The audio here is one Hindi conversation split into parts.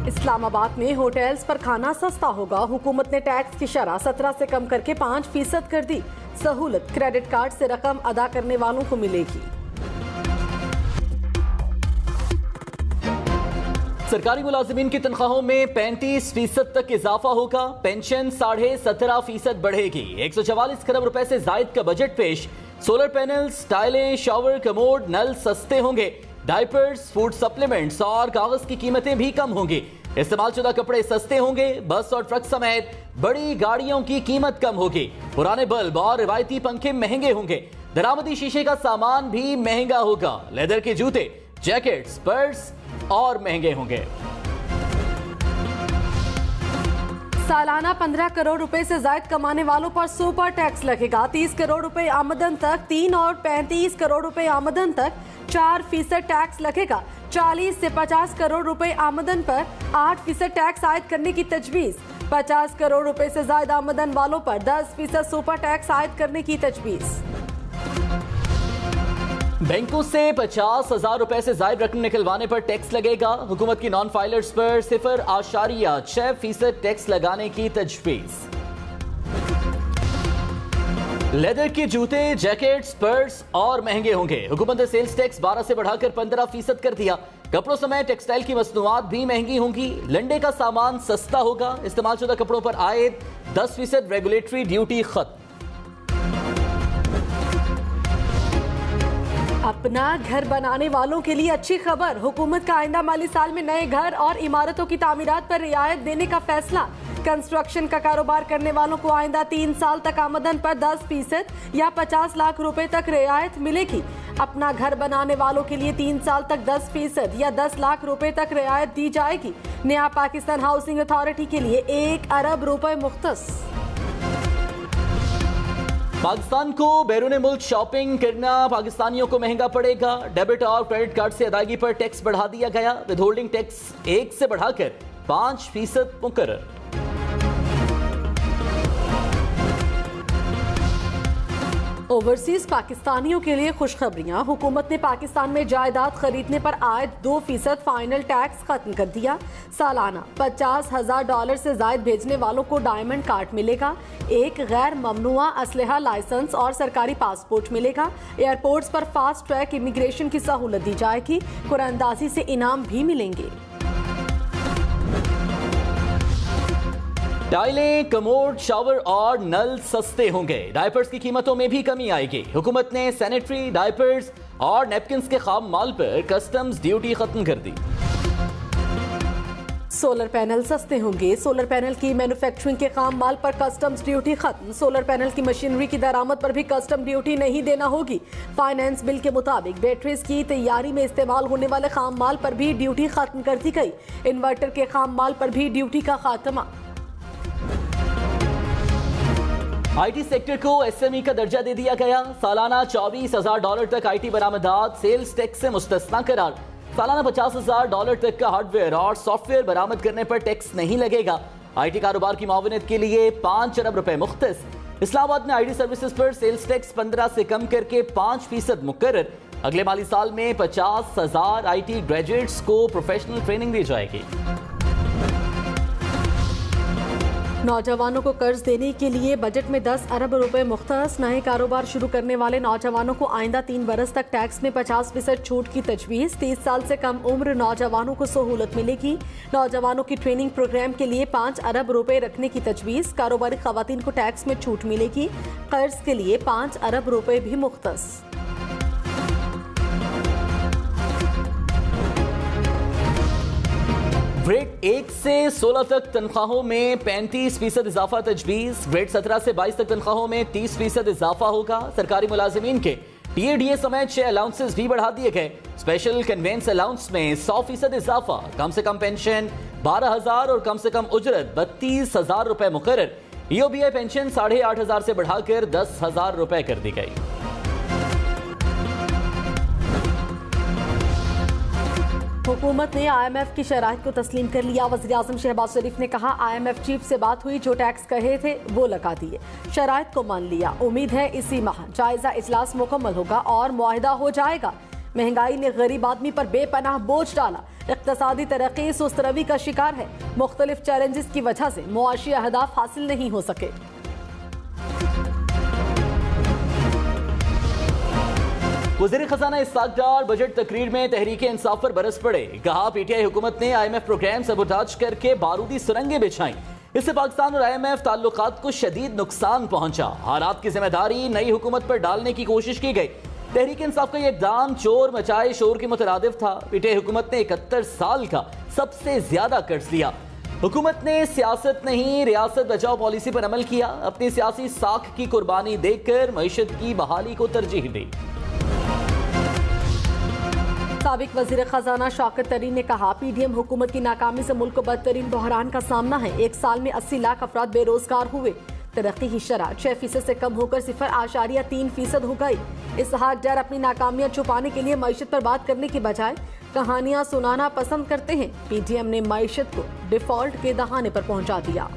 इस्लामाबाद में होटल्स पर खाना सस्ता होगा। हुकूमत ने टैक्स की शरह 17 से कम करके 5% कर दी। सहूलत क्रेडिट कार्ड से रकम अदा करने वालों को मिलेगी। सरकारी मुलाजिमीन की तनख्वाहों में 35% तक इजाफा होगा। पेंशन 17.5% बढ़ेगी। 144 खरब रुपए से जायद का बजट पेश। सोलर पैनल्स, टाइलें, शावर, कमोड, नल सस्ते होंगे। डायपर्स, फूड सप्लीमेंट्स और कागज की कीमतें भी कम होंगी। इस्तेमालशुदा कपड़े सस्ते होंगे। बस और ट्रक समेत बड़ी गाड़ियों की कीमत कम होगी। पुराने बल्ब और रिवायती पंखे महंगे होंगे। दरामदी शीशे का सामान भी महंगा होगा। लेदर के जूते, जैकेट्स, पर्स और महंगे होंगे। सालाना 15 करोड़ रुपए से ज्यादा कमाने वालों पर सुपर टैक्स लगेगा। 30 करोड़ रुपए आमदन तक 3 और 35 करोड़ रुपए आमदन तक 4% टैक्स लगेगा। 40 से 50 करोड़ रुपए आमदन पर 8% टैक्स आयद करने की तजवीज। 50 करोड़ रुपए से ज्यादा आमदन वालों पर 10% सुपर टैक्स आयद करने की तजवीज। बैंकों से 50,000 रुपए से ज्यादा रकम निकलवाने पर टैक्स लगेगा। हुकूमत की नॉन फाइलर्स पर 0.6% टैक्स लगाने की तजवीज। लेदर के जूते, जैकेट्स, पर्स और महंगे होंगे। हुकूमत ने सेल्स टैक्स 12 से बढ़ाकर 15% कर दिया। कपड़ों समेत टेक्सटाइल की मसनूआत भी महंगी होंगी। लंडे का सामान सस्ता होगा। इस्तेमालशुदा कपड़ों पर आयद 10% रेगुलेटरी ड्यूटी खत्म। अपना घर बनाने वालों के लिए अच्छी खबर। हुकूमत का आइंदा माली साल में नए घर और इमारतों की तामीरात पर रियायत देने का फैसला। कंस्ट्रक्शन का कारोबार करने वालों को आइंदा 3 साल तक आमदन पर 10% या 50 लाख रुपए तक रियायत मिलेगी। अपना घर बनाने वालों के लिए 3 साल तक 10% या 10 लाख रुपए तक रियायत दी जाएगी। नया पाकिस्तान हाउसिंग अथॉरिटी के लिए 1 अरब रुपए मुख्तस। पाकिस्तान को बैरून मुल्क शॉपिंग करना पाकिस्तानियों को महंगा पड़ेगा। डेबिट और क्रेडिट कार्ड से अदायगी पर टैक्स बढ़ा दिया गया। विदहोल्डिंग टैक्स 1 से बढ़ाकर 5% मुकर्रर। ओवरसीज पाकिस्तानियों के लिए खुशखबरियां। हुकूमत ने पाकिस्तान में जायदाद खरीदने पर आयद 2% फाइनल टैक्स खत्म कर दिया। सालाना $50,000 से जायद भेजने वालों को डायमंड कार्ड मिलेगा। एक गैर ममनुआ असलहा लाइसेंस और सरकारी पासपोर्ट मिलेगा। एयरपोर्ट्स पर फास्ट ट्रैक इमिग्रेशन की सहूलत दी जाएगी। कुरानदाजी से इनाम भी मिलेंगे। टाइलें, कमोड, शावर और नल सस्ते होंगे। डायपर्स की कीमतों में भी कमी आएगी। हुकूमत ने सैनिटरी, डायपर्स और नैपकिन्स के खाम माल पर कस्टम्स ड्यूटी खत्म कर दी। सोलर पैनल सस्ते होंगे। सोलर पैनल की मैन्युफैक्चरिंग के खाम माल पर कस्टम्स ड्यूटी खत्म। सोलर पैनल की मशीनरी की दरामद पर भी कस्टम ड्यूटी नहीं देना होगी। फाइनेंस बिल के मुताबिक बैटरीज की तैयारी में इस्तेमाल होने वाले खाम माल पर भी ड्यूटी खत्म कर दी गई। इन्वर्टर के खाम माल पर भी ड्यूटी का खात्मा। आईटी सेक्टर को एसएमई का दर्जा दे दिया गया। सालाना $24,000 तक आईटी बरामदात सेल्स टैक्स से मुस्तस्ना करार। सालाना $50,000 तक का हार्डवेयर और सॉफ्टवेयर बरामद करने पर टैक्स नहीं लगेगा। आईटी कारोबार की मुआवनत के लिए 5 अरब रुपए मुख्तस। इस्लामाबाद में आईटी सर्विसेज पर सेल्स टैक्स 15 से कम करके 5% मुकर्रर। अगले माली साल में 50,000 आईटी ग्रेजुएट्स को प्रोफेशनल ट्रेनिंग दी जाएगी। नौजवानों को कर्ज देने के लिए बजट में 10 अरब रुपए मुख्तस। नए कारोबार शुरू करने वाले नौजवानों को आइंदा 3 बरस तक टैक्स में 50% छूट की तजवीज़। 30 साल से कम उम्र नौजवानों को सहूलत मिलेगी। नौजवानों की ट्रेनिंग प्रोग्राम के लिए 5 अरब रुपए रखने की तजवीज़। कारोबारी खवातीन को टैक्स में छूट मिलेगी। कर्ज के लिए 5 अरब रुपए भी मुख्तस। ग्रेड 1 से 16 तक तनख्वाहों में 35% इजाफा तजवीज। ग्रेड 17 से 22 तक तनख्वाहों में 30% इजाफा होगा। सरकारी मुलाजिमीन के टीएडीए समेत 6 अलाउंसेस भी बढ़ा दिए गए। स्पेशल कन्वेंस अलाउंस में 100% इजाफा। कम से कम पेंशन 12,000 और कम से कम उजरत 32,000 रुपए मुकर्रर। ईओबीआई पेंशन 8,500 से बढ़ाकर 10,000 रुपए कर दी गई। हुकूमत ने IMF की शराइत को तस्लीम कर लिया। वज़ीर-ए-आज़म शहबाज शरीफ ने कहा IMF चीफ से बात हुई, जो टैक्स कहे थे वो लगा दिए, शराइत को मान लिया। उम्मीद है इसी माह जायजा इजलास मुकम्मल होगा और मुआहिदा हो जाएगा। महंगाई ने गरीब आदमी पर बेपनाह बोझ डाला। इक्तिसादी तरक्की सुस्त रवी का शिकार है। मुख्तलिफ चैलेंजेस की वजह से मुआशी अहदाफ हासिल नहीं हो सके। वज़ीर खजाना इस्हाक डार बजट तकरीर में तहरीक इंसाफ पर बरस पड़े। कहा पीटीआई हुकूमत ने IMF प्रोग्राम सबोटाज करके बारूदी सुरंगें बिछाई। इससे पाकिस्तान और IMF ताल्लुकात को शदीद नुकसान पहुंचा। हालात की जिम्मेदारी नई हुकूमत पर डालने की कोशिश की गई। तहरीक इंसाफ का यह इक़दाम चोर मचाए शोर के मुतरादिफ था। पीटीआई हुकूमत ने 71 साल का सबसे ज्यादा कर्ज लिया। हुकूमत ने सियासत नहीं रियासत बचाओ पॉलिसी पर अमल किया। अपनी सियासी साख की कुर्बानी देकर मईशत की बहाली को तरजीह दी। साबिक वजीर खजाना शौकत तरीन ने कहा PDM हुकूमत की नाकामी से मुल्क को बदतरीन बहरान का सामना है। एक साल में 80 लाख अफराद बेरोजगार हुए। तरक्की की शरह 6% से कम होकर 0.3% हो गई। इस्हाक डार अपनी नाकामियां छुपाने के लिए मईशत पर बात करने की बजाय कहानियां सुनाना पसंद करते हैं। PDM ने मईशत को डिफॉल्ट के दहाने पर पहुंचा दिया।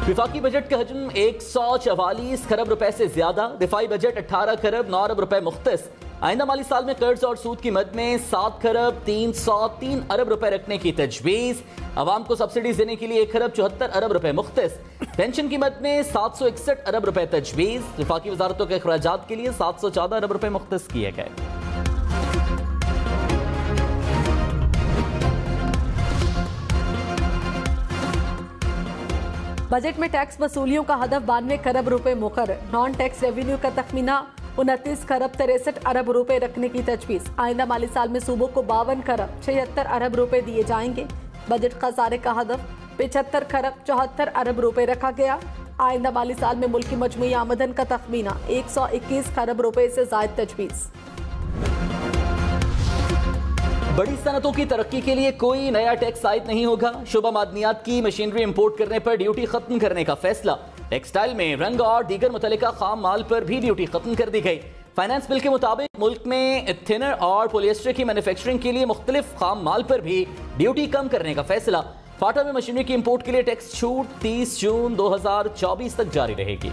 विफाकी बजट का हजम 144 खरब रुपए से ज्यादा। दिफाई बजट 18 खरब 9 अरब रुपए मुख्तस। आइंदा माली साल में कर्ज और सूद की मद में 7 खरब 303 अरब रुपए रखने की तजवीज। आवाम को सब्सिडीज देने के लिए 1 खरब 74 अरब रुपए मुख्तस। पेंशन की मद में 761 अरब रुपए तजवीज। विफाकी वजारतों के अखराजात के लिए 714 अरब रुपए मुख्तस किए गए। बजट में टैक्स वसूलियों का हदफ 92 खरब रुपए मुकर्रर। नॉन टैक्स रेवेन्यू का तखमीना 29 खरब 63 अरब रुपए रखने की तजवीज। आइंदा माली साल में सूबों को 52 खरब 76 अरब रुपए दिए जाएंगे। बजट खसारे का हदफ 75 खरब 74 अरब रुपए रखा गया। आइंदा माली साल में मुल्क की मजमूई आमदन का तखमीना 121 खरब रुपए से जायद तजवीज। बड़ी सनतों की तरक्की के लिए कोई नया टैक्स आयद नहीं होगा। शुबा मादनियात की मशीनरी इंपोर्ट करने पर ड्यूटी खत्म करने का फैसला। टेक्सटाइल में रंग और दीगर मुतल्लिका खाम माल पर भी ड्यूटी खत्म कर दी गई। फाइनेंस बिल के मुताबिक मुल्क में थिनर और पॉलिएस्टर की मैन्युफैक्चरिंग के लिए मुख्तलिफ खाम माल पर भी ड्यूटी कम करने का फैसला। फाटा में मशीनरी की इंपोर्ट के लिए टैक्स छूट 30 जून 2024 तक जारी रहेगी।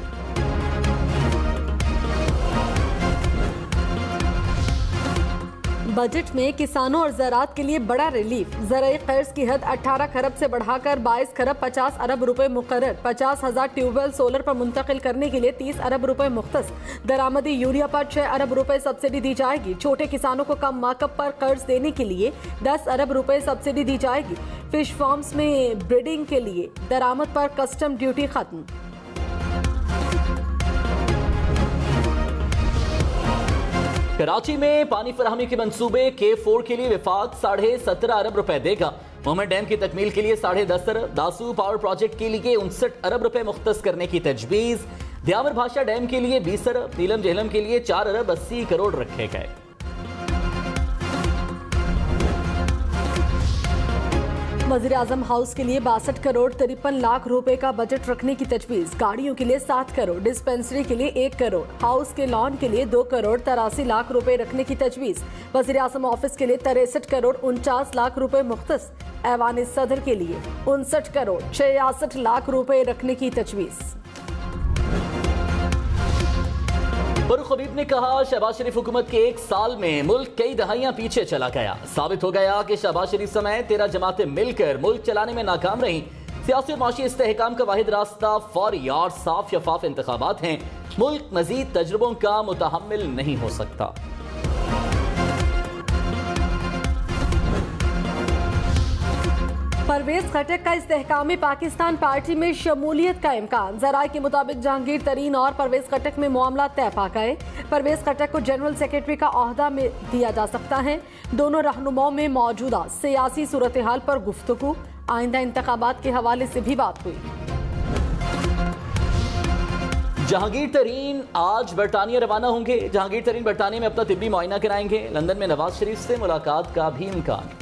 बजट में किसानों और ज़राअत के लिए बड़ा रिलीफ। ज़राई कर्ज की हद 18 खरब से बढ़ाकर 22 खरब 50 अरब रुपए मुकर्रर। 50,000 ट्यूबवेल सोलर पर मुंतकिल करने के लिए 30 अरब रुपए मुख्तस। दरामदी यूरिया पर 6 अरब रुपए सब्सिडी दी जाएगी। छोटे किसानों को कम मार्कअप पर कर्ज देने के लिए 10 अरब रुपए सब्सिडी दी जाएगी। फिश फार्म्स में ब्रीडिंग के लिए दरामद पर कस्टम ड्यूटी खत्म। कराची में पानी फराहमी के मंसूबे K4 के लिए विफाक 17.5 अरब रुपए देगा। मोहम्मद डैम की तकमील के लिए 10.5 अरब। दासू पावर प्रोजेक्ट के लिए 59 अरब रुपए मुख्तस करने की तजवीज। दियावर भाषा डैम के लिए 20 अरब। नीलम झेलम के लिए 4 अरब 80 करोड़ रखे गए। वज़ीर आज़म हाउस के लिए 62 करोड़ 53 लाख रुपए का बजट रखने की तजवीज। गाड़ियों के लिए 7 करोड़, डिस्पेंसरी के लिए 1 करोड़, हाउस के लॉन के लिए 2 करोड़ 83 लाख रुपए रखने की तजवीज। वज़ीर आज़म ऑफिस के लिए 63 करोड़ 49 लाख रुपए मुख्तस। ऐवान सदर के लिए 59 करोड़ 66 लाख रुपए रखने की तजवीज। फरूख हबीब ने कहा शहबाज शरीफ हुकूमत के 1 साल में मुल्क कई दहाइयां पीछे चला गया। साबित हो गया कि शहबाज शरीफ समेत 13 जमातें मिलकर मुल्क चलाने में नाकाम रहीं। सियासी और माशी इस्तेहकाम का वाहिद रास्ता फौरी और साफ शफाफ इंतखाबात हैं। मुल्क मजीद तजुर्बों का मुतहम्मिल नहीं हो सकता। परवेज खटक का इस्तेहकामी पाकिस्तान पार्टी में शमूलियत का इम्कान। ज़राए के मुताबिक जहांगीर तरीन और परवेज खटक में मामला तय पा गए। परवेज खटक को जनरल सेक्रेटरी का ओहदा में दिया जा सकता है। दोनों रहनुमाओं में मौजूदा सियासी सूरत हाल पर गुफ्तगू। आइंदा इंतखाबात के हवाले से भी बात हुई। जहांगीर तरीन आज बरतानिया रवाना होंगे। जहांगीर तरीन बरतानिया में अपना तिब्बी मुआयना कराएंगे। लंदन में नवाज शरीफ से मुलाकात का भी इम्कान।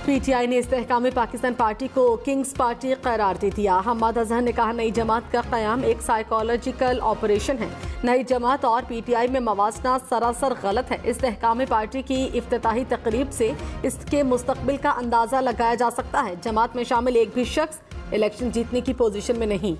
पीटीआई ने इस्तेहकाम पाकिस्तान पार्टी को किंग्स पार्टी करार दे दिया। हम्माद अजहर ने कहा नई जमात का क़याम एक साइकोलॉजिकल ऑपरेशन है। नई जमात और पीटीआई में मवाजना सरासर गलत है। इस्तेहकाम पार्टी की इफ्तिताही तकरीब से इसके मुस्तकबिल का अंदाजा लगाया जा सकता है। जमात में शामिल एक भी शख्स इलेक्शन जीतने की पोजीशन में नहीं।